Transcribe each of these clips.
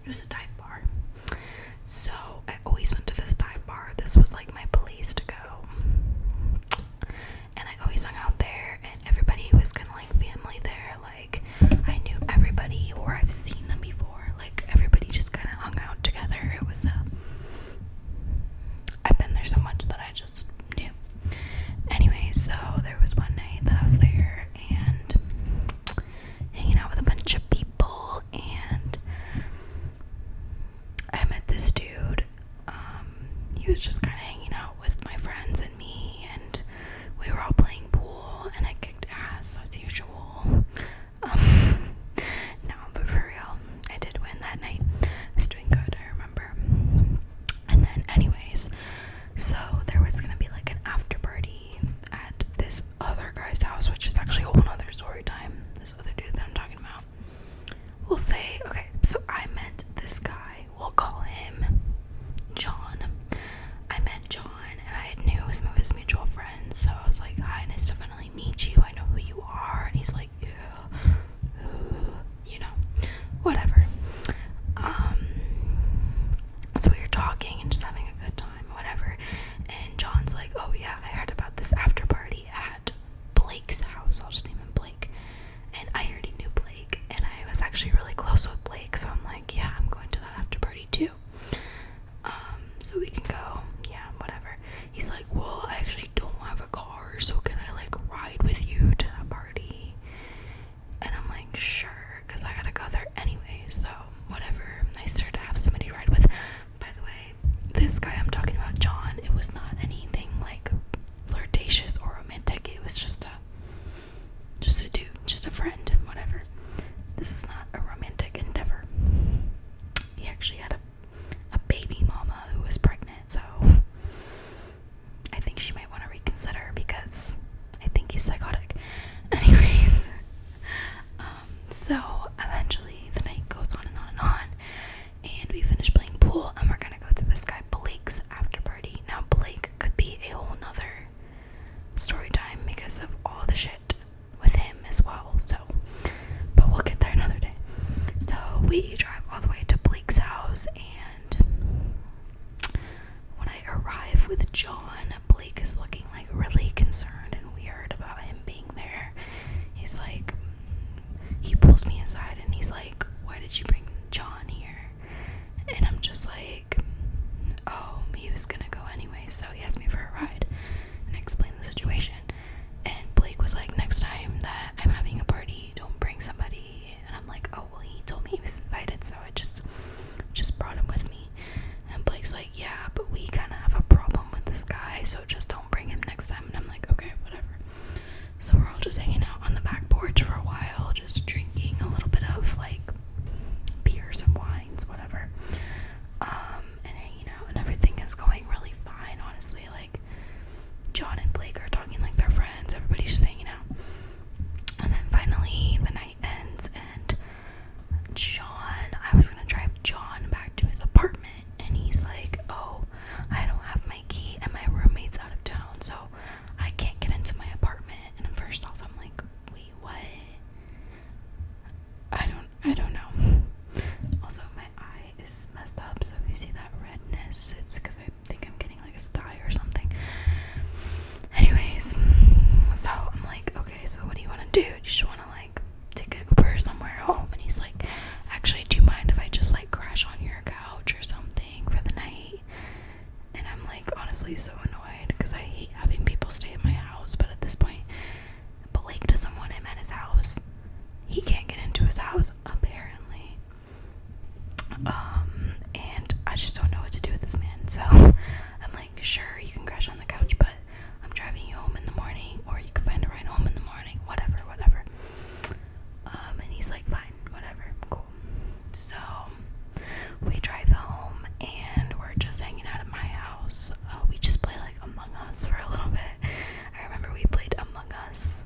It was a dive bar. So I always went to this dive bar. This was like my place to go. And I always hung out there, and everybody was kind of like family there. Like, I knew everybody, or I've seen them before. Like, everybody just kind of hung out together. It was I've been there so much that I just knew. Anyway, so there was one night that I was there and hanging out with a bunch of people, and I met this dude. He was just kind of hanging out with my friends and me, and we were all playing pool, and I kicked ass as usual. No, but for real, I did win that night. I was doing good, I remember. And then anyways, so there was gonna be like an after party at this other guy's house, which is actually a whole nother story time. This other dude that I'm talking about. We'll say, okay, so I met this guy, we'll call him John. I met John, and I knew some of his mutual friends, so I was like, hi, nice to finally meet you, I know who you are. And he's like, yeah, you know, whatever. So we were talking and just having a good time, whatever. And John's like, oh yeah, I heard about this after party at Blake's house. I'll just name him Blake. And I already knew Blake, and I was actually really close with Blake, so I'm like, yeah, I'm going to that after party too. So we can go, yeah, whatever. He's like, well, I actually don't have a car, so can I like ride with you to that party? And I'm like, sure, because I gotta go there anyway, so whatever. Nicer to have somebody to ride with. By the way, this guy I'm talking about, John, it was not anything like flirtatious or romantic. It was just a dude, just a friend, whatever. This is not a romantic endeavor. He actually had a baby mama who was pregnant, so I think she might want to reconsider because I think he's psychotic. Anyways, so eventually the night goes on and on and on, and we finish playing pool, and we're gonna go to this guy Blake's after party. Now Blake could be a whole nother story time because of all the shit with him as well, so, but we'll get there another day. So we drive all the way to Blake's house, and when I arrive with John, Blake is looking like really concerned and weird about him being there. He's like, he pulls me aside and he's like, why did you bring John here? And I'm just like, oh, he was gonna go anyway, so he asked me for a ride, and I explained the situation. And Blake was like, next time that I'm having a party, don't bring somebody. And I'm like, oh, well, he told me he was invited, so I just brought him with me. And Blake's like, yeah, but we kind of have a problem with this guy, so just don't bring him next time. And I'm like, okay, whatever. So we're all just hanging out on the back porch for a while, just drinking a little bit of like beers and wines, whatever, and hanging out, and everything is going really fine, honestly. Like, John and Blake are talking like they're friends, everybody's just hanging out. And then finally the night ends, and I was gonna drive John back to his apartment, and he's like, oh, I don't have my key and my roommate's out of town, so I can't get into my apartment. And first off, I'm like, wait, what? I don't know. Also, my eye is messed up, so if you see that redness, it's because I think I'm getting like a sty or something. Anyways, so I'm like, okay, so what do you want to do? Do you just want to like take an Uber somewhere home? And he's like, actually, do you mind if I just like crash on your couch or something for the night? And I'm like, honestly, so annoyed because I hate having people stay at my house, but at this point, Blake doesn't want him at his house. He can't get into his house, apparently. And I just don't know what to do with this man. So I'm like, sure, you can crash on the couch, but I'm driving you home in the morning, or you can find a ride home in the morning, whatever. And he's like, fine, whatever, cool. So we drive home, and we're just hanging out at my house. We just play like Among Us for a little bit. I remember we played Among Us.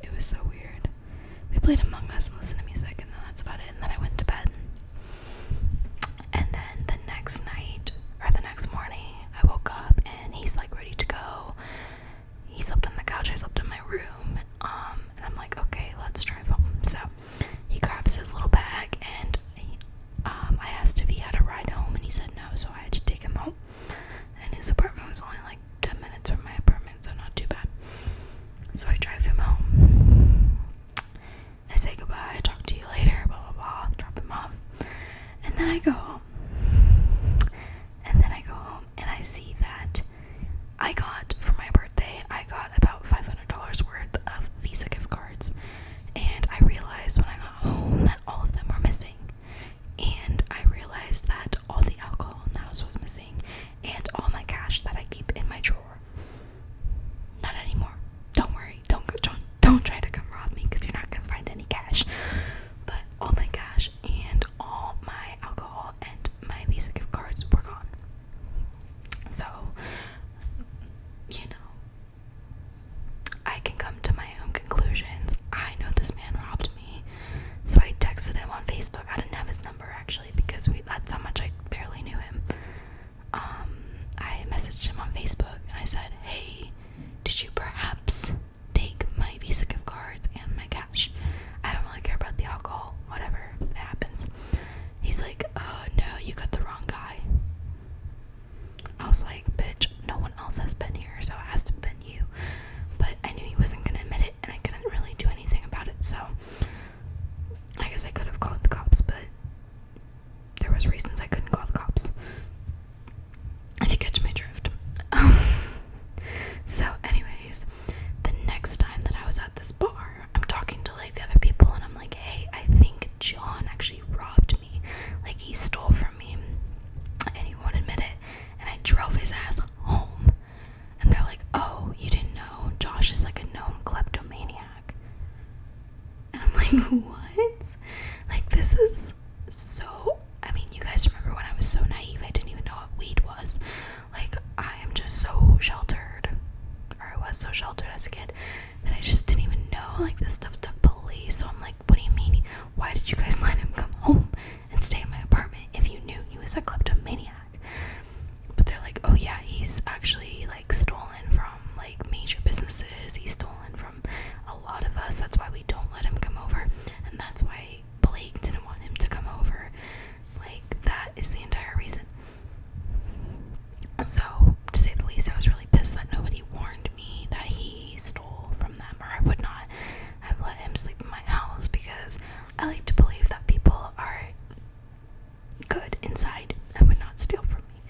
It was so weird. We played Among Us and listened to music, and then that's about it. And then I went to bed. And then the next night, or the next morning, I woke up and he's like then I go home. And I see that I got, for my birthday, I got about $500 worth of Visa gift cards. And I realized when I got home that all of them were missing. And I realized that all the alcohol in the house was missing. And all my cash that I keep in my drawer. Not anymore. Don't worry. Don't try to come rob me, because you're not going to find any cash. But all my cash and all my alcohol and my Visa gift cards were gone. So, I can come to my own conclusions. I know this man robbed me. So I texted him on Facebook. I didn't have his number, actually, because that's how much I barely knew him. I messaged him on Facebook and I said, hey, did you perhaps take my Visa gift cards and my cash? I don't really care about the alcohol. Whatever, it happens. He's like, no, you got the wrong guy. I was like, bitch, no one else has been here, so it has to have been you. But I knew he wasn't going to admit it, and I couldn't really do anything about it, so I guess I could have called the cops, but there was reasons I couldn't call the cops. If you catch my drift. So anyways, the next time that I was at this bar, I'm talking to like the other people, and I'm like, hey, I think John actually robbed me. Like, he stole from me, and he won't admit it, and I drove his ass home. And they're like, oh, you didn't know? Josh is like a known kleptomaniac. And I'm like, what? Like, this is so, I mean, you guys remember when I was so naive, I didn't even know what weed was. Like, I am just so sheltered, or I was so sheltered as a kid, that I just didn't even know, like, this stuff took place. So I'm like, what do you mean? Why did you guys let him come home and stay in my apartment if you knew he was a kleptomaniac? But they're like, oh yeah, he's actually like stolen from like major businesses. He's stolen from a lot of us. That's why we don't let him come over, and that's why Blake didn't want him to come over. Like, that is the entire reason. So, to say the least, I was really pissed that nobody warned me that he stole from them, or I would not have let him sleep in my house, because I like to believe that people are good inside and would not steal from me.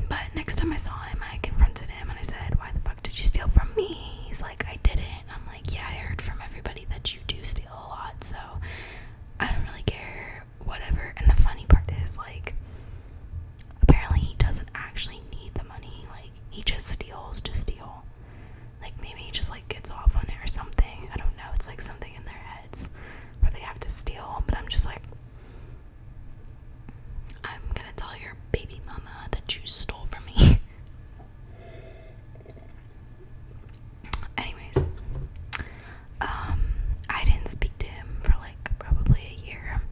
But next time I saw him, I confronted him and I said, why the fuck did you steal from me? He's like, I didn't. I'm like, yeah, I heard from everybody that you do steal a lot, so I don't really care, whatever. And the funny part is, like, apparently he doesn't actually need the money. Like, he just steals to steal. Like, maybe he just like gets off on it or something. I don't know. It's like something in their heads where they have to steal. But I'm just like, I'm gonna tell your baby mama that you stole from me. Anyways, I didn't speak to him for like probably a year,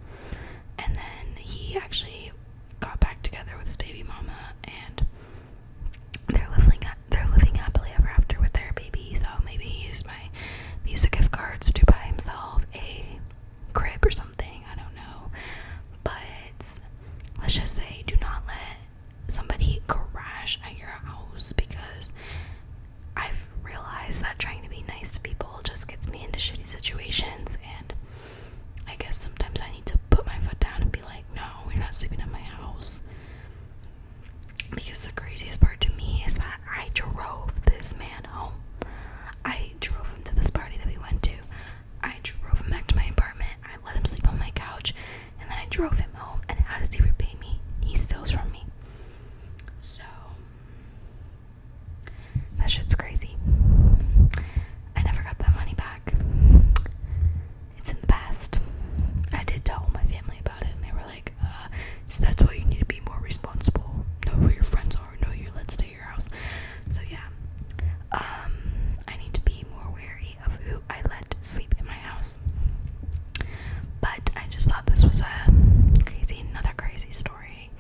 and then he actually got back together with his baby mama, and they're living happily ever after with their baby. So maybe he used my Visa gift cards to buy himself a crib or something. I don't know, but let's just say, do not let somebody crash at your house, because I've realized that trying to be nice to people just gets me into shitty situations, and I guess sometimes I need to put my foot down and be like, no, we're not sleeping in my house. Because the craziest part to me is that I drove this man home. I drove him to this party that we went to. I drove him back to my apartment. I let him sleep on my couch, and then I drove him home. And how does he repay me? He steals from me. So that shit's crazy. I never got that money back. It's in the past. I did tell my family about it, and they were like, so that's why you need to be more responsible. Know who your friends are. Know you let stay at your house. So yeah, I need to be more wary of who I let sleep in my house. But I just thought this was another crazy story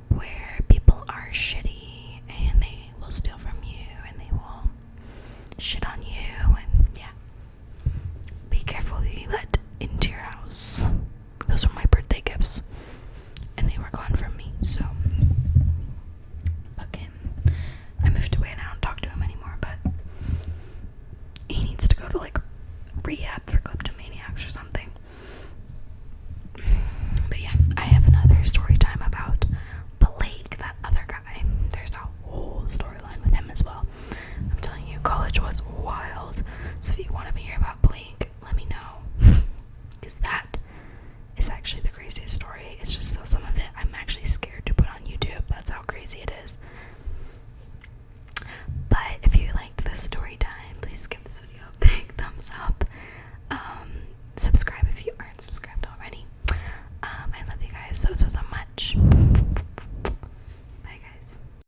where people are shitty and they will steal from you and they will shit on you, and yeah, be careful who you let into your house. Those were my